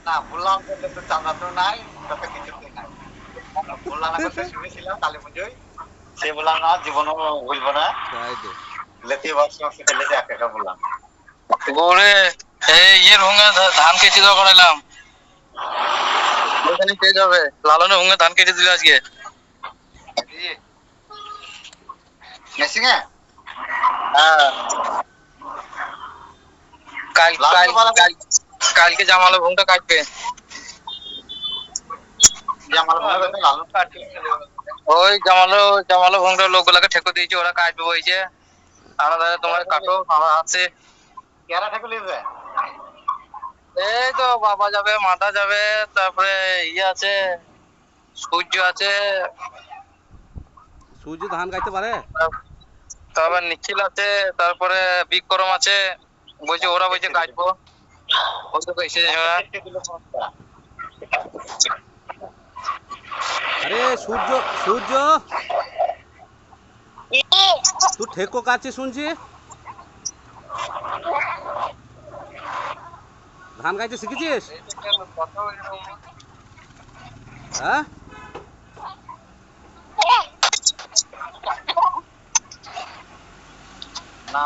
না বললাম যে তো চাঁদা তো নাই, কত কিছুতেই নাই। বললাম না কথা শুনেছিলাম কালী পুজোয়, সে বললাম না জীবনও ভুলবো না, তাই তো লেতে বর্ষ খেলে এক একা বললাম গৌরে এই ইয়ের হুঙ্গা ধান কেটে দেওয়া করাইলাম, ওখানে পেয়ে যাবে। লালনের হুঙ্গা ধান কেটে দিল আজকে মেসিংয়ে। হ্যাঁ, কালকে জামালো ভুংটা কাটবে। জামাল ভালো কথা লালন কাটতে ওই জামালো জামালো ভুংটা লোকগুলাকে ঠেকো দিয়েছে, ওরা কাটবে বইছে। আমরা তোমার কাটো, আমার আছে। কেরা ঠাকুর লিখবে? এই তো বাবা যাবে, মাতা যাবে, তারপরে ইয়ে আছে, সূর্য আছে, সূর্য ধান গাইতে পারে? তারপর নিখিল আছে, তারপরে বিক্রম আছে। বলছে ওরা বলছে কাটবো, আরে সূর্য, সূর্য তুই ঠেকো কাটছিস শুনছি, ধান গাইতে শিখেছিস? হ্যাঁ না